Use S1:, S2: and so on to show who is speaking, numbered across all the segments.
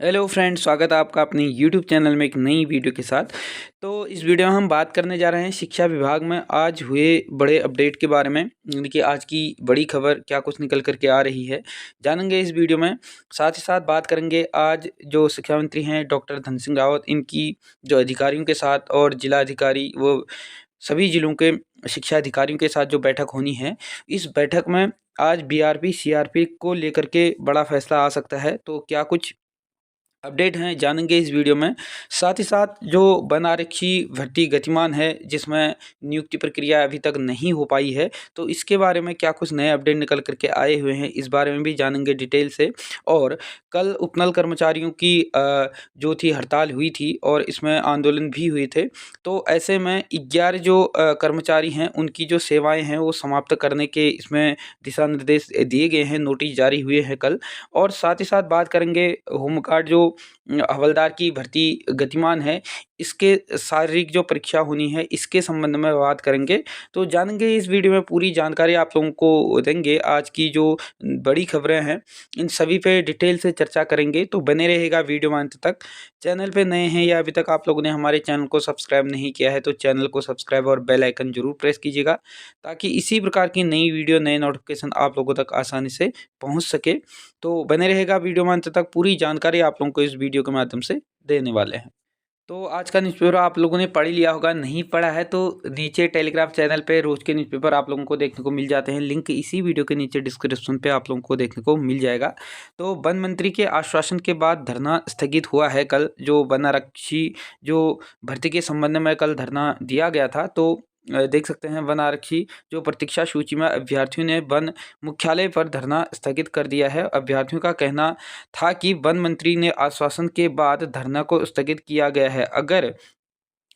S1: Hello friends, स्वागत है आपका अपने यूट्यूब चैनल में एक नई वीडियो के साथ। तो इस वीडियो में हम बात करने जा रहे हैं शिक्षा विभाग में आज हुए बड़े अपडेट के बारे में, यानी कि आज की बड़ी खबर क्या कुछ निकल कर के आ रही है, जानेंगे इस वीडियो में। साथ ही साथ बात करेंगे आज जो शिक्षा मंत्री हैं डॉक्टर धन सिंह रावत, इनकी जो अधिकारियों के साथ और जिला अधिकारी वो सभी जिलों के शिक्षा अधिकारियों के साथ जो बैठक होनी है, इस बैठक में आज बीआरपी सीआरपी को लेकर के बड़ा फैसला आ सकता है। तो क्या कुछ अपडेट हैं जानेंगे इस वीडियो में। साथ ही साथ जो वन आरक्षी भर्ती गतिमान है, जिसमें नियुक्ति प्रक्रिया अभी तक नहीं हो पाई है, तो इसके बारे में क्या कुछ नए अपडेट निकल करके आए हुए हैं, इस बारे में भी जानेंगे डिटेल से। और कल उपनल कर्मचारियों की जो थी हड़ताल हुई थी और इसमें आंदोलन भी हुए थे। तो ऐसे में 11 जो कर्मचारी हैं उनकी जो सेवाएं हैं वो समाप्त करने के इसमें दिशा निर्देश दिए गए हैं, नोटिस जारी हुए हैं कल। और साथ ही साथ बात करेंगे होमगार्ड जो हवलदार की भर्ती गतिमान है, इसके शारीरिक जो परीक्षा होनी है, इसके संबंध में बात करेंगे। तो जानेंगे इस वीडियो में, पूरी जानकारी आप लोगों को देंगे। आज की जो बड़ी खबरें हैं इन सभी पे डिटेल से चर्चा करेंगे, तो बने रहेगा वीडियो में अंत तक। चैनल पे नए हैं या अभी तक आप लोगों ने हमारे चैनल को सब्सक्राइब नहीं किया है तो चैनल को सब्सक्राइब और बेल आइकन जरूर प्रेस कीजिएगा, ताकि इसी प्रकार की नई वीडियो नए नोटिफिकेशन आप लोगों तक आसानी से पहुँच सके। तो बने रहेगा वीडियो में अंत तक, पूरी जानकारी आप लोगों को इस वीडियो के माध्यम से देने वाले हैं। तो आज का न्यूज़पेपर आप लोगों ने पढ़ ही लिया होगा, नहीं पढ़ा है तो नीचे टेलीग्राम चैनल पे रोज के न्यूज़पेपर आप लोगों को देखने को मिल जाते हैं। लिंक इसी वीडियो के नीचे डिस्क्रिप्शन पे आप लोगों को देखने को मिल जाएगा। तो वन मंत्री के आश्वासन के बाद धरना स्थगित हुआ है। कल जो वन आरक्षी जो भर्ती के संबंध में कल धरना दिया गया था, तो देख सकते हैं वन आरक्षी जो प्रतीक्षा सूची में अभ्यर्थियों ने वन मुख्यालय पर धरना स्थगित कर दिया है। अभ्यर्थियों का कहना था कि वन मंत्री ने आश्वासन के बाद धरना को स्थगित किया गया है। अगर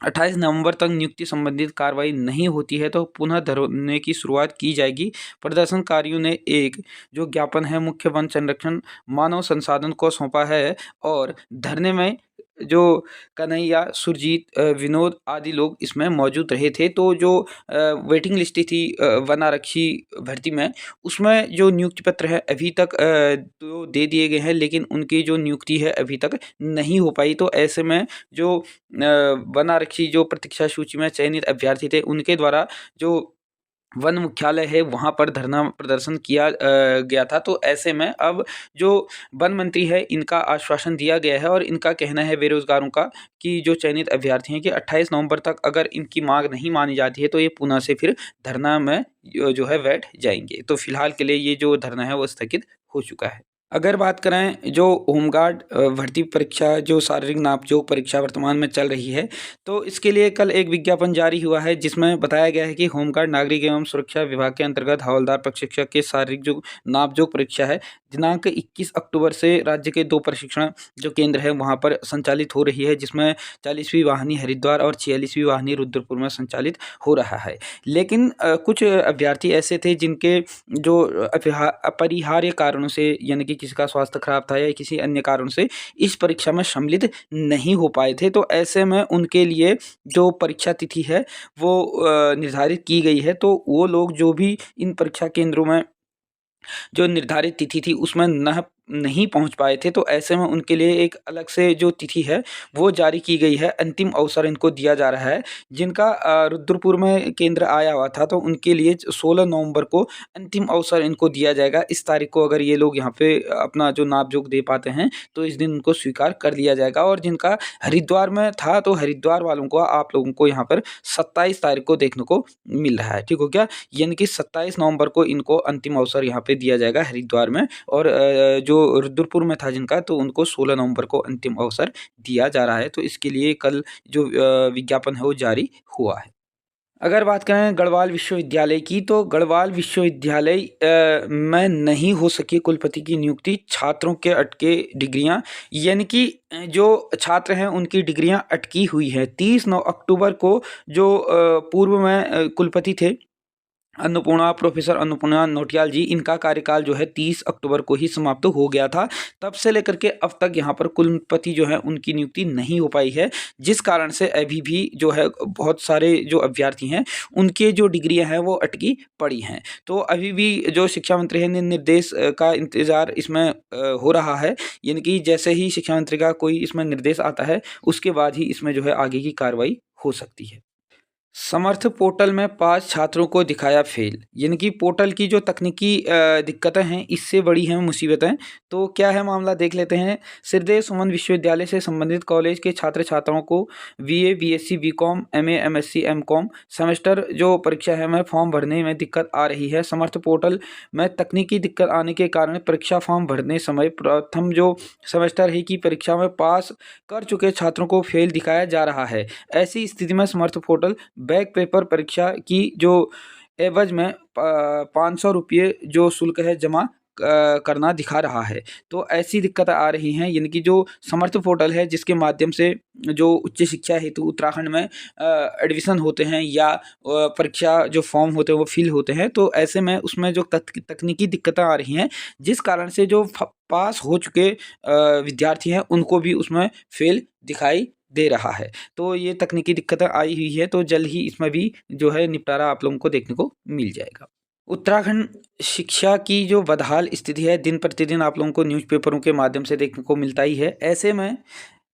S1: 28 नवंबर तक नियुक्ति संबंधित कार्रवाई नहीं होती है तो पुनः धरने की शुरुआत की जाएगी। प्रदर्शनकारियों ने एक जो ज्ञापन है मुख्य वन संरक्षण मानव संसाधन को सौंपा है और धरने में जो कन्हैया, सुरजीत, विनोद आदि लोग इसमें मौजूद रहे थे। तो जो वेटिंग लिस्ट थी वन आरक्षी भर्ती में, उसमें जो नियुक्ति पत्र है अभी तक तो दे दिए गए हैं, लेकिन उनकी जो नियुक्ति है अभी तक नहीं हो पाई। तो ऐसे में जो वन आरक्षी जो प्रतीक्षा सूची में चयनित अभ्यर्थी थे, उनके द्वारा जो वन मुख्यालय है वहाँ पर धरना प्रदर्शन किया गया था। तो ऐसे में अब जो वन मंत्री है, इनका आश्वासन दिया गया है और इनका कहना है बेरोजगारों का कि जो चयनित अभ्यर्थी हैं कि 28 नवंबर तक अगर इनकी मांग नहीं मानी जाती है तो ये पुनः से फिर धरना में जो है बैठ जाएंगे। तो फिलहाल के लिए ये जो धरना है वो स्थगित हो चुका है। अगर बात करें जो होमगार्ड भर्ती परीक्षा जो शारीरिक नापजोक परीक्षा वर्तमान में चल रही है, तो इसके लिए कल एक विज्ञापन जारी हुआ है जिसमें बताया गया है कि होमगार्ड नागरिक एवं सुरक्षा विभाग के अंतर्गत हवलदार प्रशिक्षक के शारीरिक जो नापजोक परीक्षा है, दिनांक 21 अक्टूबर से राज्य के 2 प्रशिक्षण जो केंद्र है वहाँ पर संचालित हो रही है, जिसमें 40वीं वाहिनी हरिद्वार और 46वीं वाहिनी रुद्रपुर में संचालित हो रहा है। लेकिन कुछ अभ्यर्थी ऐसे थे जिनके जो अपरिहार्य कारणों से, यानी कि किसी का स्वास्थ्य खराब था या किसी अन्य कारण से इस परीक्षा में सम्मिलित नहीं हो पाए थे। तो ऐसे में उनके लिए जो परीक्षा तिथि है वो निर्धारित की गई है। तो वो लोग जो भी इन परीक्षा केंद्रों में जो निर्धारित तिथि थी उसमें नहीं पहुंच पाए थे, तो ऐसे में उनके लिए एक अलग से जो तिथि है वो जारी की गई है। अंतिम अवसर इनको दिया जा रहा है। जिनका रुद्रपुर में केंद्र आया हुआ था तो उनके लिए 16 नवंबर को अंतिम अवसर इनको दिया जाएगा। इस तारीख को अगर ये लोग यहाँ पे अपना जो नापजोक दे पाते हैं तो इस दिन उनको स्वीकार कर लिया जाएगा। और जिनका हरिद्वार में था तो हरिद्वार वालों को, आप लोगों को यहाँ पर 27 तारीख को देखने को मिल रहा है। ठीक हो क्या? यानी कि 27 नवंबर को इनको अंतिम अवसर यहाँ पे दिया जाएगा हरिद्वार में, और जो रुद्रपुर में था जिनका, तो उनको 16 नवंबर को अंतिम अवसर दिया जा रहा है। तो इसके लिए कल जो विज्ञापन है वो जारी हुआ है। अगर बात करें गढ़वाल विश्वविद्यालय की, तो गढ़वाल विश्वविद्यालय में नहीं हो सकी कुलपति की नियुक्ति, छात्रों के अटके डिग्रियां, यानी कि जो छात्र हैं उनकी डिग्रियां अटकी हुई हैं। 30 अक्टूबर को जो पूर्व में कुलपति थे अन्नपूर्णा, प्रोफेसर अन्नपूर्णा नौटियाल जी, इनका कार्यकाल जो है 30 अक्टूबर को ही समाप्त हो गया था। तब से लेकर के अब तक यहाँ पर कुलपति जो है उनकी नियुक्ति नहीं हो पाई है, जिस कारण से अभी भी जो है बहुत सारे जो अभ्यर्थी हैं उनके जो डिग्रियां हैं वो अटकी पड़ी हैं। तो अभी भी जो शिक्षा मंत्री है निर्देश का इंतजार इसमें हो रहा है, यानी कि जैसे ही शिक्षा मंत्री का कोई इसमें निर्देश आता है उसके बाद ही इसमें जो है आगे की कार्रवाई हो सकती है। समर्थ पोर्टल में 5 छात्रों को दिखाया फेल, यानी कि पोर्टल की जो तकनीकी दिक्कतें हैं इससे बड़ी हैं मुसीबतें। तो क्या है मामला देख लेते हैं। सिरदेव सुमन विश्वविद्यालय से संबंधित कॉलेज के छात्र छात्राओं को BA, BSc, BCom, MA, MSc, MCom semester जो परीक्षा है में फॉर्म भरने में दिक्कत आ रही है। समर्थ पोर्टल में तकनीकी दिक्कत आने के कारण परीक्षा फॉर्म भरने समय प्रथम जो सेमेस्टर है की परीक्षा में पास कर चुके छात्रों को फेल दिखाया जा रहा है। ऐसी स्थिति में समर्थ पोर्टल बैक पेपर परीक्षा की जो एवज में 500 रुपये जो शुल्क है जमा करना दिखा रहा है। तो ऐसी दिक्कतें आ रही हैं, यानी कि जो समर्थ पोर्टल है जिसके माध्यम से जो उच्च शिक्षा हेतु उत्तराखंड में एडमिशन होते हैं या परीक्षा जो फॉर्म होते हैं वो फिल होते हैं, तो ऐसे में उसमें जो तकनीकी दिक्कतें आ रही हैं जिस कारण से जो पास हो चुके विद्यार्थी हैं उनको भी उसमें फेल दिखाई दे रहा है। तो ये तकनीकी दिक्कतें आई हुई है, तो जल्द ही इसमें भी जो है निपटारा आप लोगों को देखने को मिल जाएगा। उत्तराखंड शिक्षा की जो बदहाल स्थिति है दिन प्रतिदिन आप लोगों को न्यूज़पेपरों के माध्यम से देखने को मिलता ही है। ऐसे में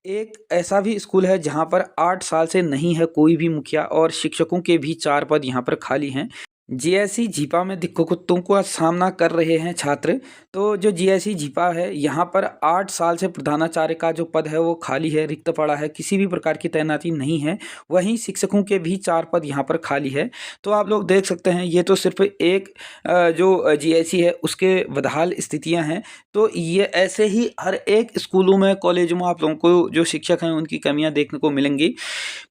S1: एक ऐसा भी स्कूल है जहाँ पर 8 साल से नहीं है कोई भी मुखिया और शिक्षकों के भी 4 पद यहाँ पर खाली हैं। जीआईसी झीपा में दिक्कतों का सामना कर रहे हैं छात्र। तो जो जीआईसी झीपा है यहाँ पर 8 साल से प्रधानाचार्य का जो पद है वो खाली है, रिक्त पड़ा है, किसी भी प्रकार की तैनाती नहीं है। वहीं शिक्षकों के भी 4 पद यहाँ पर खाली है। तो आप लोग देख सकते हैं ये तो सिर्फ एक जो जीआईसी है उसके बदहाल स्थितियाँ हैं। तो ये ऐसे ही हर एक स्कूलों में कॉलेजों में आप लोगों को जो शिक्षक हैं उनकी कमियाँ देखने को मिलेंगी।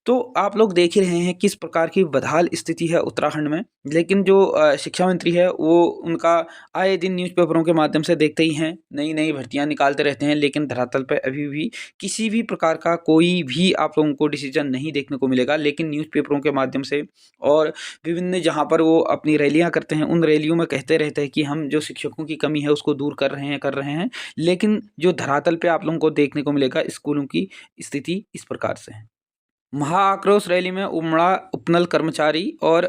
S1: तो आप लोग देख ही रहे हैं किस प्रकार की बदहाल स्थिति है उत्तराखंड में। लेकिन जो शिक्षा मंत्री है वो उनका आए दिन न्यूज़पेपरों के माध्यम से देखते ही हैं, नई नई भर्तियां निकालते रहते हैं, लेकिन धरातल पर अभी भी किसी भी प्रकार का कोई भी आप लोगों को डिसीजन नहीं देखने को मिलेगा। लेकिन न्यूज़पेपरों के माध्यम से और विभिन्न जहां पर वो अपनी रैलियां करते हैं उन रैलियों में कहते रहते हैं कि हम जो शिक्षकों की कमी है उसको दूर कर रहे हैं। लेकिन जो धरातल पे आप लोगों को देखने को मिलेगा स्कूलों की स्थिति इस प्रकार से है। महाआक्रोश रैली में उमड़ा उपनल कर्मचारी और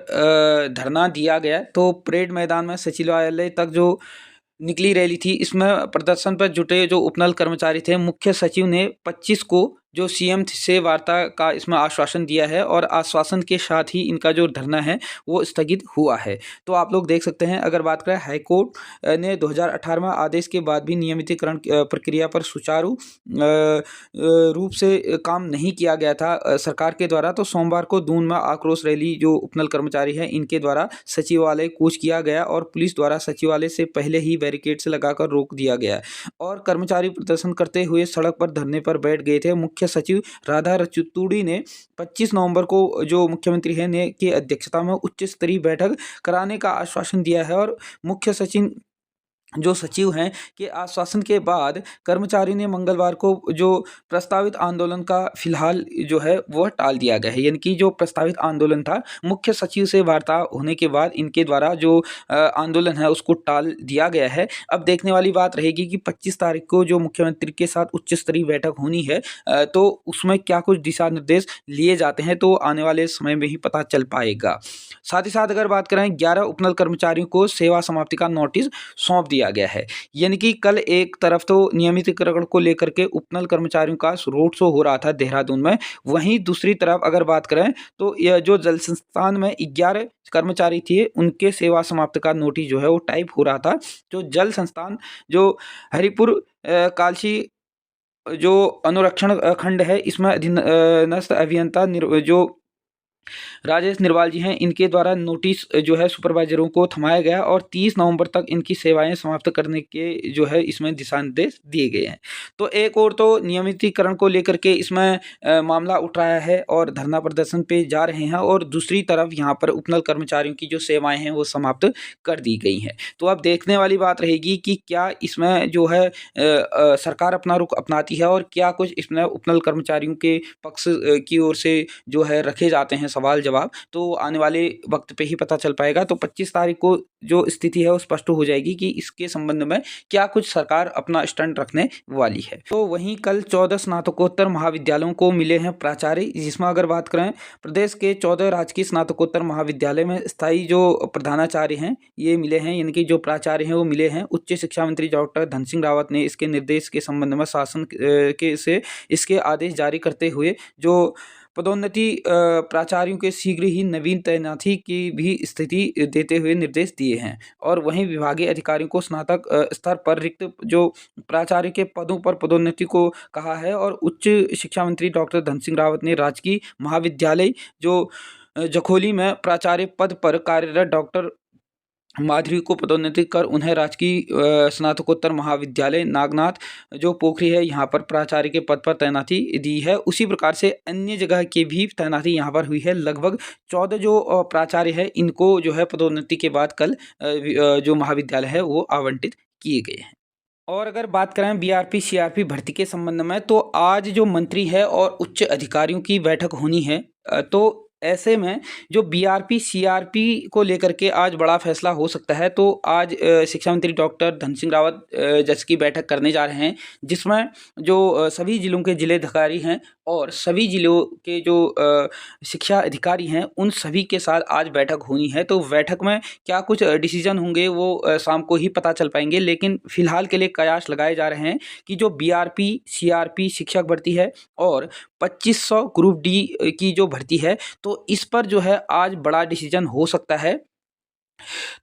S1: धरना दिया गया। तो परेड मैदान में सचिवालय तक जो निकली रैली थी इसमें प्रदर्शन पर जुटे जो उपनल कर्मचारी थे, मुख्य सचिव ने 25 को जो सीएम से वार्ता का इसमें आश्वासन दिया है और आश्वासन के साथ ही इनका जो धरना है वो स्थगित हुआ है। तो आप लोग देख सकते हैं। अगर बात करें हाईकोर्ट ने 2018 में आदेश के बाद भी नियमितीकरण प्रक्रिया पर सुचारू रूप से काम नहीं किया गया था सरकार के द्वारा। तो सोमवार को दून में आक्रोश रैली जो उपनल कर्मचारी है इनके द्वारा सचिवालय कूच किया गया और पुलिस द्वारा सचिवालय से पहले ही बैरिकेड से लगाकर रोक दिया गया और कर्मचारी प्रदर्शन करते हुए सड़क पर धरने पर बैठ गए थे। मुख्य सचिव राधा रतूड़ी ने 25 नवंबर को जो मुख्यमंत्री है ने की अध्यक्षता में उच्च स्तरीय बैठक कराने का आश्वासन दिया है और मुख्य सचिव जो सचिव हैं के आश्वासन के बाद कर्मचारी ने मंगलवार को जो प्रस्तावित आंदोलन का फिलहाल जो है वह टाल दिया गया है। यानी कि जो प्रस्तावित आंदोलन था मुख्य सचिव से वार्ता होने के बाद इनके द्वारा जो आंदोलन है उसको टाल दिया गया है। अब देखने वाली बात रहेगी कि 25 तारीख को जो मुख्यमंत्री के साथ उच्च स्तरीय बैठक होनी है तो उसमें क्या कुछ दिशा निर्देश लिए जाते हैं तो आने वाले समय में ही पता चल पाएगा। साथ ही साथ अगर बात करें 11 उपनल कर्मचारियों को सेवा समाप्ति का नोटिस सौंप दिया गया है। यानी कि कल एक तरफ तो नियमितीकरण को लेकर के उपनल कर्मचारियों का रोड शो हो रहा था देहरादून में, वहीं दूसरी तरफ अगर बात करें तो यह जो जल संस्थान में 11 कर्मचारी थे उनके सेवा समाप्त का नोटिस जो है वो टाइप हो रहा था। जो जल संस्थान जो हरिपुर कालसी जो अनुरक्षण खंड है इसमें अधीनस्थ अभियंता जो राजेश निर्वाल जी हैं इनके द्वारा नोटिस जो है सुपरवाइजरों को थमाया गया और 30 नवंबर तक इनकी सेवाएं समाप्त करने के जो है इसमें दिशा निर्देश दिए गए हैं। तो एक और तो नियमितीकरण को लेकर के इसमें मामला उठ रहा है और धरना प्रदर्शन पे जा रहे हैं और दूसरी तरफ यहाँ पर उपनल कर्मचारियों की जो सेवाएं हैं वो समाप्त कर दी गई हैं। तो अब देखने वाली बात रहेगी कि क्या इसमें जो है सरकार अपना रुख अपनाती है और क्या कुछ इसमें उपनल कर्मचारियों के पक्ष की ओर से जो है रखे जाते हैं सवाल जवाब, तो आने वाले वक्त पे ही पता चल पाएगा। तो 25 तारीख को जो स्थिति है वो स्पष्ट हो जाएगी कि इसके संबंध में क्या कुछ सरकार अपना स्टैंड रखने वाली है। तो वहीं कल 14 स्नातकोत्तर महाविद्यालयों को मिले हैं प्राचार्य, जिसमें अगर बात करें प्रदेश के 14 राजकीय स्नातकोत्तर महाविद्यालय में स्थायी जो प्रधानाचार्य हैं ये मिले हैं, यानी कि जो प्राचार्य हैं वो मिले हैं। उच्च शिक्षा मंत्री डॉक्टर धन सिंह रावत ने इसके निर्देश के संबंध में शासन के से इसके आदेश जारी करते हुए जो पदोन्नति प्राचार्यों के शीघ्र ही नवीन तैनाती की भी स्थिति देते हुए निर्देश दिए हैं। और वहीं विभागीय अधिकारियों को स्नातक स्तर पर रिक्त जो प्राचार्य के पदों पर पदोन्नति को कहा है। और उच्च शिक्षा मंत्री डॉक्टर धन सिंह रावत ने राजकीय महाविद्यालय जो जखोली में प्राचार्य पद पर कार्यरत डॉक्टर माधुरी को पदोन्नति कर उन्हें राजकीय स्नातकोत्तर महाविद्यालय नागनाथ जो पोखरी है यहाँ पर प्राचार्य के पद पर तैनाती दी है। उसी प्रकार से अन्य जगह की भी तैनाती यहाँ पर हुई है। लगभग 14 जो प्राचार्य है इनको जो है पदोन्नति के बाद कल जो महाविद्यालय है वो आवंटित किए गए हैं। और अगर बात करें बीआरपी सीआरपी भर्ती के संबंध में, तो आज जो मंत्री है और उच्च अधिकारियों की बैठक होनी है। तो ऐसे में जो बीआरपी सीआरपी को लेकर के आज बड़ा फैसला हो सकता है। तो आज शिक्षा मंत्री डॉक्टर धन सिंह रावत जज की बैठक करने जा रहे हैं, जिसमें जो सभी जिलों के जिलाधिकारी हैं और सभी जिलों के जो शिक्षा अधिकारी हैं उन सभी के साथ आज बैठक होनी है। तो बैठक में क्या कुछ डिसीजन होंगे वो शाम को ही पता चल पाएंगे, लेकिन फिलहाल के लिए कयास लगाए जा रहे हैं कि जो बीआरपी सीआरपी शिक्षक भर्ती है और 2500 ग्रुप डी की जो भर्ती है, तो इस पर जो है आज बड़ा डिसीजन हो सकता है।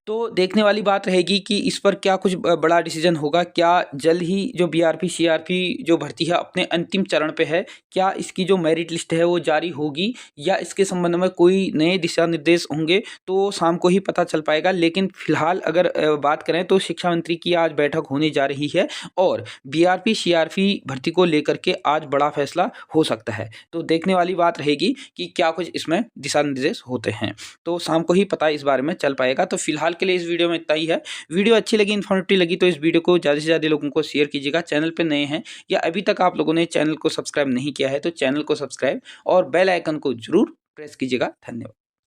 S1: तो देखने वाली बात रहेगी कि इस पर क्या कुछ बड़ा डिसीजन होगा। क्या जल्द ही जो बीआरपी सीआरपी जो भर्ती है अपने अंतिम चरण पे है, क्या इसकी जो मेरिट लिस्ट है वो जारी होगी या इसके संबंध में कोई नए दिशा निर्देश होंगे, तो शाम को ही पता चल पाएगा। लेकिन फिलहाल अगर बात करें तो शिक्षा मंत्री की आज बैठक होने जा रही है और बीआरपी सीआरपी भर्ती को लेकर के आज बड़ा फैसला हो सकता है। तो देखने वाली बात रहेगी कि क्या कुछ इसमें दिशा निर्देश होते हैं, तो शाम को ही पता इस बारे में चल पाएगा। तो फिलहाल के लिए इस वीडियो में इतना ही है। वीडियो अच्छी लगी, इन्फॉर्मेटिव लगी तो इस वीडियो को ज़्यादा से ज़्यादा लोगों को शेयर कीजिएगा। चैनल पे नए हैं या अभी तक आप लोगों ने चैनल को सब्सक्राइब नहीं किया है तो चैनल को सब्सक्राइब और बेल आइकन को जरूर प्रेस कीजिएगा। धन्यवाद।